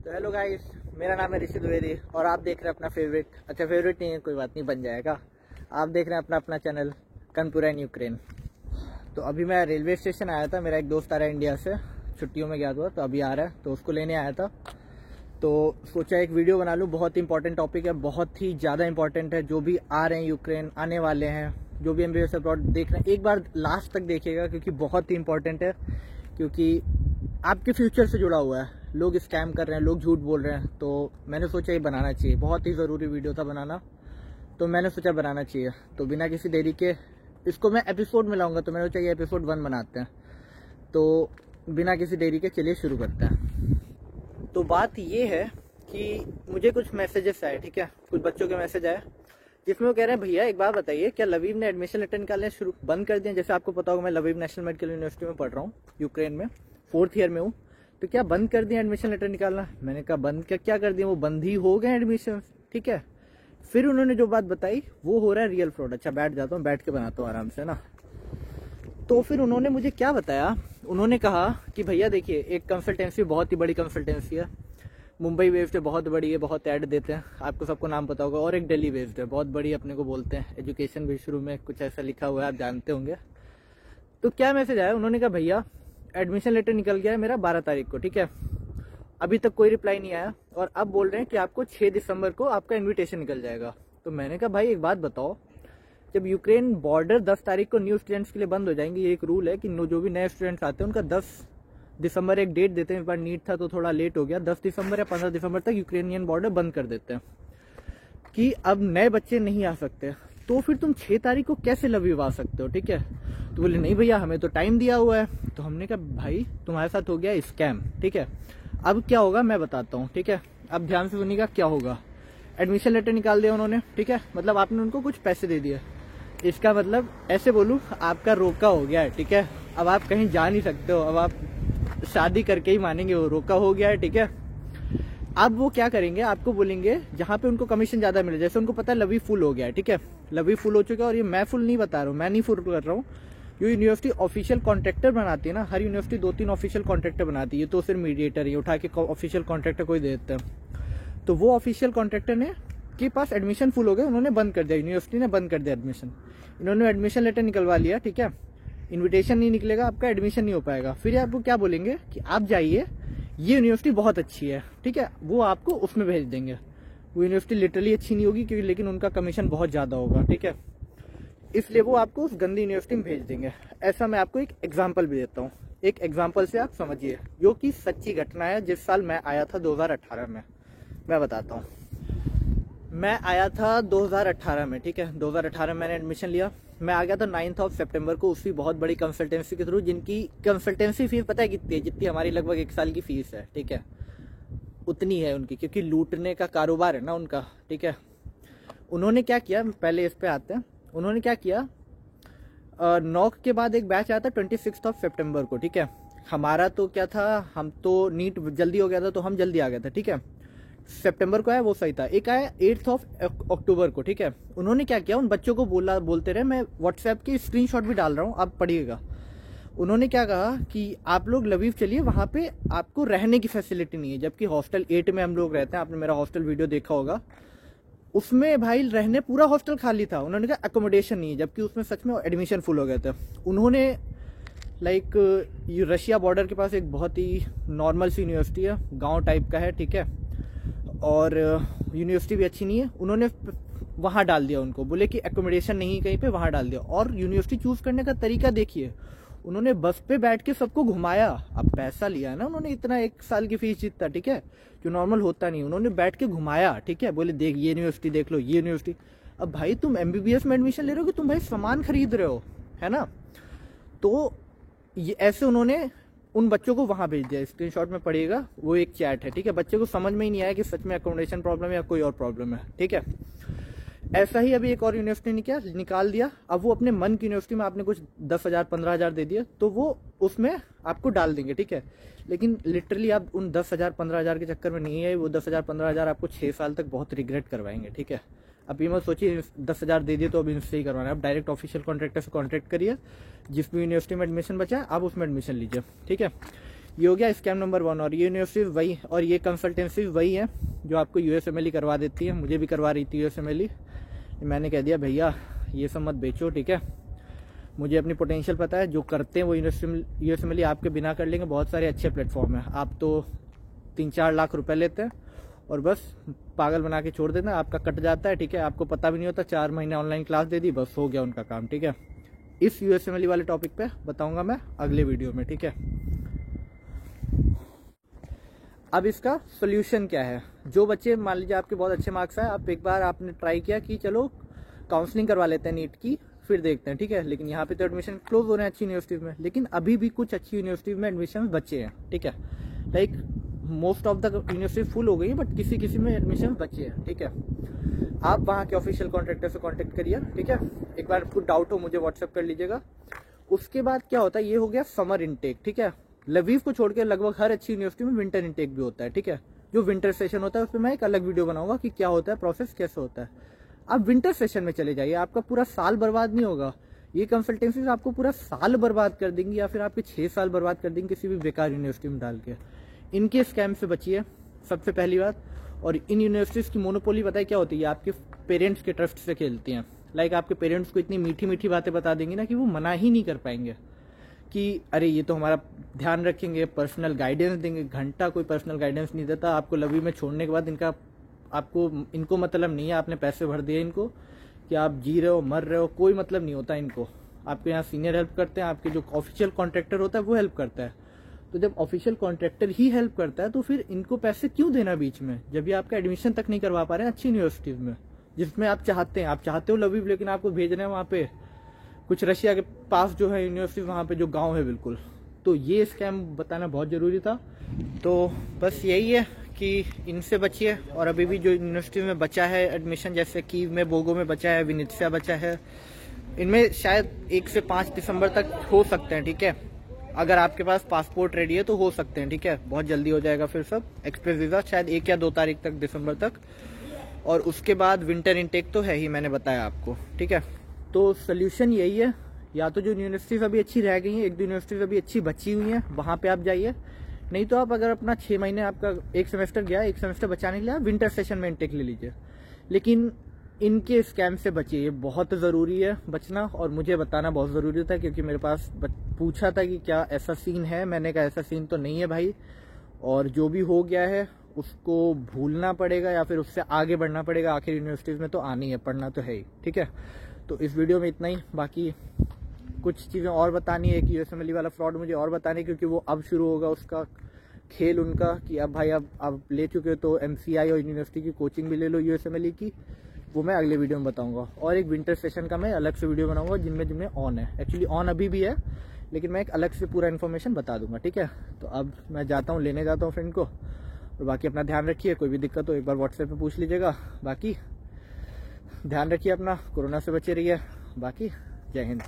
तो hello guys, मेरा नाम है ऋषि द्विवेदी और आप देख रहे हैं अपना फेवरेट नहीं है, कोई बात नहीं, बन जाएगा। आप देख रहे हैं अपना चैनल कानपुर एंड यूक्रेन। तो अभी मैं रेलवे स्टेशन आया था, मेरा एक दोस्त आ रहा है इंडिया से, छुट्टियों में गया हुआ, तो अभी आ रहा है, तो उसको लेने आया था। तो सोचा एक वीडियो बना लूँ। बहुत इंपॉर्टेंट टॉपिक है, बहुत ही ज़्यादा इंपॉर्टेंट है। जो भी आ रहे हैं यूक्रेन, आने वाले हैं, जो भी MBBS अब्रॉड देख रहे हैं, एक बार लास्ट तक देखिएगा क्योंकि बहुत ही इंपॉर्टेंट है, क्योंकि आपके फ्यूचर से जुड़ा हुआ है। लोग स्कैम कर रहे हैं, लोग झूठ बोल रहे हैं, तो मैंने सोचा ये बनाना चाहिए। बहुत ही ज़रूरी वीडियो था बनाना, तो मैंने सोचा बनाना चाहिए। तो बिना किसी देरी के इसको मैं एपिसोड में लाऊंगा, तो मैंने सोचा ये एपिसोड 1 बनाते हैं। तो बिना किसी देरी के चलिए शुरू करते हैं। तो बात ये है कि मुझे कुछ मैसेजेस आए, ठीक है, कुछ बच्चों के मैसेज आए जिसमें वो कह रहे हैं भैया एक बात बताइए, क्या लवीव ने एडमिशन लेटर निकालने शुरू बंद कर दिया? जैसे आपको पता होगा मैं लवीव नेशनल मेडिकल यूनिवर्सिटी में पढ़ रहा हूँ, यूक्रेन में 4th ईयर में हूँ। तो क्या बंद कर दिया एडमिशन लेटर निकालना? मैंने कहा बंद क्या कर दिया, वो बंद ही हो गए एडमिशन, ठीक है। फिर उन्होंने जो बात बताई वो हो रहा है रियल फ्रॉड। अच्छा बैठ जाता हूँ, बैठ के बनाता हूँ आराम से ना। तो फिर उन्होंने मुझे क्या बताया, उन्होंने कहा कि भैया देखिए, एक कंसल्टेंसी बहुत ही बड़ी कंसल्टेंसी है, मुंबई बेस्ड है, बहुत बड़ी है, बहुत ऐड देते हैं, आपको सबको नाम पता होगा। और एक दिल्ली बेस्ड है, बहुत बड़ी अपने को बोलते हैं, एजुकेशन भी शुरू में कुछ ऐसा लिखा हुआ है, आप जानते होंगे। तो क्या मैसेज आया, उन्होंने कहा भैया एडमिशन लेटर निकल गया है मेरा 12 तारीख को, ठीक है, अभी तक कोई रिप्लाई नहीं आया, और अब बोल रहे हैं कि आपको 6 दिसंबर को आपका इन्विटेशन निकल जाएगा। तो मैंने कहा भाई एक बात बताओ, जब यूक्रेन बॉर्डर 10 तारीख को न्यू स्टूडेंट्स के लिए बंद हो जाएंगे, ये एक रूल है कि जो भी नए स्टूडेंट्स आते हैं उनका 10 दिसंबर एक डेट देते हैं। इस बार नीट था तो थोड़ा लेट हो गया, 10 दिसंबर या 15 दिसंबर तक यूक्रेनियन बॉर्डर बंद कर देते हैं कि अब नए बच्चे नहीं आ सकते। तो फिर तुम 6 तारीख को कैसे लवीव आ सकते हो, ठीक है। तो बोले नहीं भैया हमें तो टाइम दिया हुआ है। तो हमने कहा भाई तुम्हारे साथ हो गया स्कैम, ठीक है। अब क्या होगा मैं बताता हूँ, ठीक है, अब ध्यान से सुनिएगा क्या होगा। एडमिशन लेटर निकाल दिया उन्होंने, ठीक है, मतलब आपने उनको कुछ पैसे दे दिए। इसका मतलब ऐसे बोलूं, आपका रोका हो गया है, ठीक है। अब आप कहीं जा नहीं सकते हो, अब आप शादी करके ही मानेंगे, वो रोका हो गया है, ठीक है। अब वो क्या करेंगे, आपको बोलेंगे जहां पे उनको कमीशन ज्यादा मिले, जैसे उनको पता है लवी फुल हो गया है, ठीक है, लवी फुल हो चुका है। और ये मैं फुल नहीं बता रहा हूँ, मैं नहीं फुल कर रहा हूँ, ये यूनिवर्सिटी ऑफिशियल कॉन्ट्रैक्टर बनाती है ना, हर यूनिवर्सिटी 2-3 ऑफिशियल कॉन्ट्रैक्टर बनाती है, तो सिर्फ मीडिएटर ही उठा के ऑफिशियल कॉन्ट्रैक्टर कोई दे देता है। तो वो ऑफिशियल कॉन्ट्रैक्टर ने के पास एडमिशन फुल हो गए, उन्होंने बंद कर दिया, यूनिवर्सिटी ने बंद कर दिया एडमिशन। इन्होंने एडमिशन लेटर निकलवा लिया, ठीक है, इन्विटेशन नहीं निकलेगा, आपका एडमिशन नहीं हो पाएगा। फिर आपको क्या बोलेंगे कि आप जाइए, ये यूनिवर्सिटी बहुत अच्छी है, ठीक है, वो आपको उसमें भेज देंगे। वो यूनिवर्सिटी लिटरली अच्छी नहीं होगी क्योंकि, लेकिन उनका कमीशन बहुत ज्यादा होगा, ठीक है, इसलिए वो आपको उस गंदी यूनिवर्सिटी में भेज देंगे। ऐसा मैं आपको एक एग्जाम्पल भी देता हूँ, एक एग्जाम्पल से आप समझिए, जो कि सच्ची घटना है। जिस साल मैं आया था 2018 में, मैं बताता हूँ, मैं आया था 2018 में, ठीक है, 2018 में मैंने एडमिशन लिया। मैं आ गया था 9 सितंबर को, उसी बहुत बड़ी कंसल्टेंसी के थ्रू, जिनकी कंसल्टेंसी फीस पता है कितनी है, जितनी हमारी लगभग 1 साल की फीस है, ठीक है, उतनी है उनकी, क्योंकि लूटने का कारोबार है ना उनका, ठीक है। उन्होंने क्या किया, पहले इस पे आते हैं, उन्होंने क्या किया, 9 के बाद एक बैच आया था 26 सितंबर को, ठीक है। हमारा तो क्या था, हम तो नीट जल्दी हो गया था तो हम जल्दी आ गए थे, ठीक है, सितंबर को आया वो सही था। एक आया 8 अक्टूबर को, ठीक है। उन्होंने क्या किया, उन बच्चों को बोलते रहे, मैं व्हाट्सएप की स्क्रीनशॉट भी डाल रहा हूँ, आप पढ़िएगा। उन्होंने क्या कहा कि आप लोग लवीव चलिए, वहां पे आपको रहने की फैसिलिटी नहीं है, जबकि हॉस्टल 8 में हम लोग रहते हैं, आपने मेरा हॉस्टल वीडियो देखा होगा, उसमें भाई रहने पूरा हॉस्टल खाली था। उन्होंने कहा अकोमोडेशन नहीं है, जबकि उसमें सच में एडमिशन फुल हो गए थे। उन्होंने लाइक रशिया बॉर्डर के पास एक बहुत ही नॉर्मल सी यूनिवर्सिटी है, गांव टाइप का है, ठीक है, और यूनिवर्सिटी भी अच्छी नहीं है, उन्होंने वहां डाल दिया उनको, बोले कि एकोमोडेशन नहीं कहीं पे, वहां डाल दिया। और यूनिवर्सिटी चूज करने का तरीका देखिए, उन्होंने बस पे बैठ के सबको घुमाया। अब पैसा लिया है ना उन्होंने, इतना 1 साल की फीस जितना, ठीक है, जो नॉर्मल होता नहीं, उन्होंने बैठ के घुमाया, ठीक है, बोले देख ये यूनिवर्सिटी देख लो, ये यूनिवर्सिटी। अब भाई तुम MBBS में एडमिशन ले रहे हो कि तुम भाई सामान खरीद रहे हो, है ना। तो ये ऐसे उन्होंने उन बच्चों को वहां भेज दिया, स्क्रीनशॉट में पढ़िएगा, वो एक चैट है, ठीक है। बच्चे को समझ में ही नहीं आया कि सच में अकोमोडेशन प्रॉब्लम है या कोई और प्रॉब्लम है, ठीक है। ऐसा ही अभी एक और यूनिवर्सिटी ने निकाल दिया। अब वो अपने मन की यूनिवर्सिटी में आपने कुछ 10,000 15,000 दे दिया तो वो उसमें आपको डाल देंगे, ठीक है। लेकिन लिटरली आप उन 10,000 15,000 के चक्कर में नहीं है, वो 10,000 15,000 आपको 6 साल तक बहुत रिग्रेट करवाएंगे, ठीक है। अब ये मत सोचिए 10,000 दे दिए तो अब इनसे ही करवाना है, आप डायरेक्ट ऑफिशियल कॉन्ट्रैक्टर से कॉन्ट्रैक्ट करिए, जिस भी यूनिवर्सिटी में एडमिशन बचा है आप उसमें एडमिशन लीजिए, ठीक है। ये हो गया स्कैम नंबर 1। और ये यूनिवर्सिटी वही और ये कंसल्टेंसी वही है जो आपको USMLE करवा देती है। मुझे भी करवा रही थी USMLE। मैंने कह दिया भैया ये सब मत बेचो, ठीक है, मुझे अपनी पोटेंशियल पता है, जो करते हैं वो USMLE आपके बिना कर लेंगे। बहुत सारे अच्छे प्लेटफॉर्म हैं, आप तो 3-4 लाख रुपए लेते हैं और बस पागल बना के छोड़ देना, आपका कट जाता है, ठीक है, आपको पता भी नहीं होता, 4 महीने ऑनलाइन क्लास दे दी, बस हो गया उनका काम, ठीक है। इस USMLE वाले टॉपिक पे बताऊंगा मैं अगले वीडियो में, ठीक है। अब इसका सोल्यूशन क्या है। जो बच्चे मान लीजिए आपके बहुत अच्छे मार्क्स आए, आप एक बार आपने ट्राई किया कि चलो काउंसलिंग करवा लेते हैं नीट की, फिर देखते हैं, ठीक है। लेकिन यहाँ पे तो एडमिशन क्लोज हो रहे हैं अच्छी यूनिवर्सिटीज में, लेकिन अभी भी कुछ अच्छी यूनिवर्सिटीज में एडमिशन बचे हैं, ठीक है। Like most of the university full हो गई है, बट किसी किसी में एडमिशन बचे हैं, ठीक है। आप वहाँ के ऑफिशियल कॉन्ट्रैक्टर से कॉन्टेक्ट करिए, ठीक है। एक बार कुछ डाउट हो मुझे व्हाट्सएप कर लीजिएगा। उसके बाद क्या होता है, ये हो गया समर इनटेक, ठीक है। लवीव को छोड़ के लगभग हर अच्छी यूनिवर्सिटी में विंटर इनटेक भी होता है, ठीक है। जो विंटर सेशन होता है उस पर मैं एक अलग वीडियो बनाऊंगा कि क्या होता है, प्रोसेस कैसे होता है। आप विंटर सेशन में चले जाइए, आपका पूरा साल बर्बाद नहीं होगा। ये कंसल्टेंसी आपको पूरा साल बर्बाद कर देंगी या फिर आपके 6 साल बर्बाद कर देंगे किसी भी बेकार यूनिवर्सिटी में डाल के। इनके स्कैम से बचिए सबसे पहली बात। और इन यूनिवर्सिटीज की मोनोपोली पता है क्या होती है, आपके पेरेंट्स के ट्रस्ट से खेलती हैं। लाइक आपके पेरेंट्स को इतनी मीठी मीठी बातें बता देंगी ना कि वो मना ही नहीं कर पाएंगे कि अरे ये तो हमारा ध्यान रखेंगे, पर्सनल गाइडेंस देंगे। घंटा कोई पर्सनल गाइडेंस नहीं देता आपको। लवी में छोड़ने के बाद इनको मतलब नहीं है, आपने पैसे भर दिए इनको कि आप जी रहे हो मर रहे हो, कोई मतलब नहीं होता इनको। आपके यहाँ सीनियर हेल्प करते हैं, आपके जो ऑफिशियल कॉन्ट्रैक्टर होता है वो हेल्प करता है। तो जब ऑफिशियल कॉन्ट्रैक्टर ही हेल्प करता है तो फिर इनको पैसे क्यों देना बीच में, जब ये आपका एडमिशन तक नहीं करवा पा रहे हैं अच्छी यूनिवर्सिटीज में जिसमें आप चाहते हो लवी, लेकिन आपको भेज रहे हैं वहाँ पे कुछ रशिया के पास जो है यूनिवर्सिटी, वहाँ पे जो गांव है बिल्कुल। तो ये स्कैम बताना बहुत जरूरी था। तो बस यही है कि इनसे बचिए। और अभी भी जो यूनिवर्सिटी में बचा है एडमिशन, जैसे कीव में, बोगो में बचा है, विनित्सिया बचा है, इनमें शायद 1 से 5 दिसंबर तक हो सकते हैं, ठीक है। अगर आपके पास पासपोर्ट रेडी है तो हो सकते हैं, ठीक है। बहुत जल्दी हो जाएगा फिर सब। एक्सप्रेस वीजा शायद 1 या 2 तारीख तक दिसंबर तक। और उसके बाद विंटर इनटेक तो है ही, मैंने बताया आपको, ठीक है। तो सोल्यूशन यही है, या तो जो यूनिवर्सिटीज अभी अच्छी रह गई हैं, 1-2 यूनिवर्सिटीज अभी अच्छी बची हुई हैं, वहां पे आप जाइए। नहीं तो आप अगर अपना 6 महीने आपका 1 सेमेस्टर गया, 1 सेमेस्टर बचाने के लिए आप विंटर सेशन में इनटेक ले लीजिए। लेकिन इनके स्कैम से बचिए, ये बहुत ज़रूरी है बचना। और मुझे बताना बहुत ज़रूरी था क्योंकि मेरे पास पूछा था कि क्या ऐसा सीन है, मैंने कहा ऐसा सीन तो नहीं है भाई। और जो भी हो गया है उसको भूलना पड़ेगा या फिर उससे आगे बढ़ना पड़ेगा। आखिर यूनिवर्सिटीज़ में तो आनी है, पढ़ना तो है ही, ठीक है। तो इस वीडियो में इतना ही। बाकी कुछ चीज़ें और बतानी है कि USMLE वाला फ्रॉड मुझे और बतानी है, क्योंकि वो अब शुरू होगा उसका खेल उनका कि अब भाई अब ले चुके हो तो MCI और यूनिवर्सिटी की कोचिंग भी ले लो USMLE की। वो मैं अगले वीडियो में बताऊंगा। और एक विंटर सेशन का मैं अलग से वीडियो बनाऊंगा जिनमें ऑन है, एक्चुअली ऑन अभी भी है, लेकिन मैं एक अलग से पूरा इन्फॉर्मेशन बता दूंगा, ठीक है। तो अब मैं जाता हूँ, लेने जाता हूँ फ्रेंड को। और बाकी अपना ध्यान रखिए, कोई भी दिक्कत हो एक बार व्हाट्सएप पे पूछ लीजिएगा। बाकी ध्यान रखिए अपना, कोरोना से बचे रहिए। बाकी जय हिंद।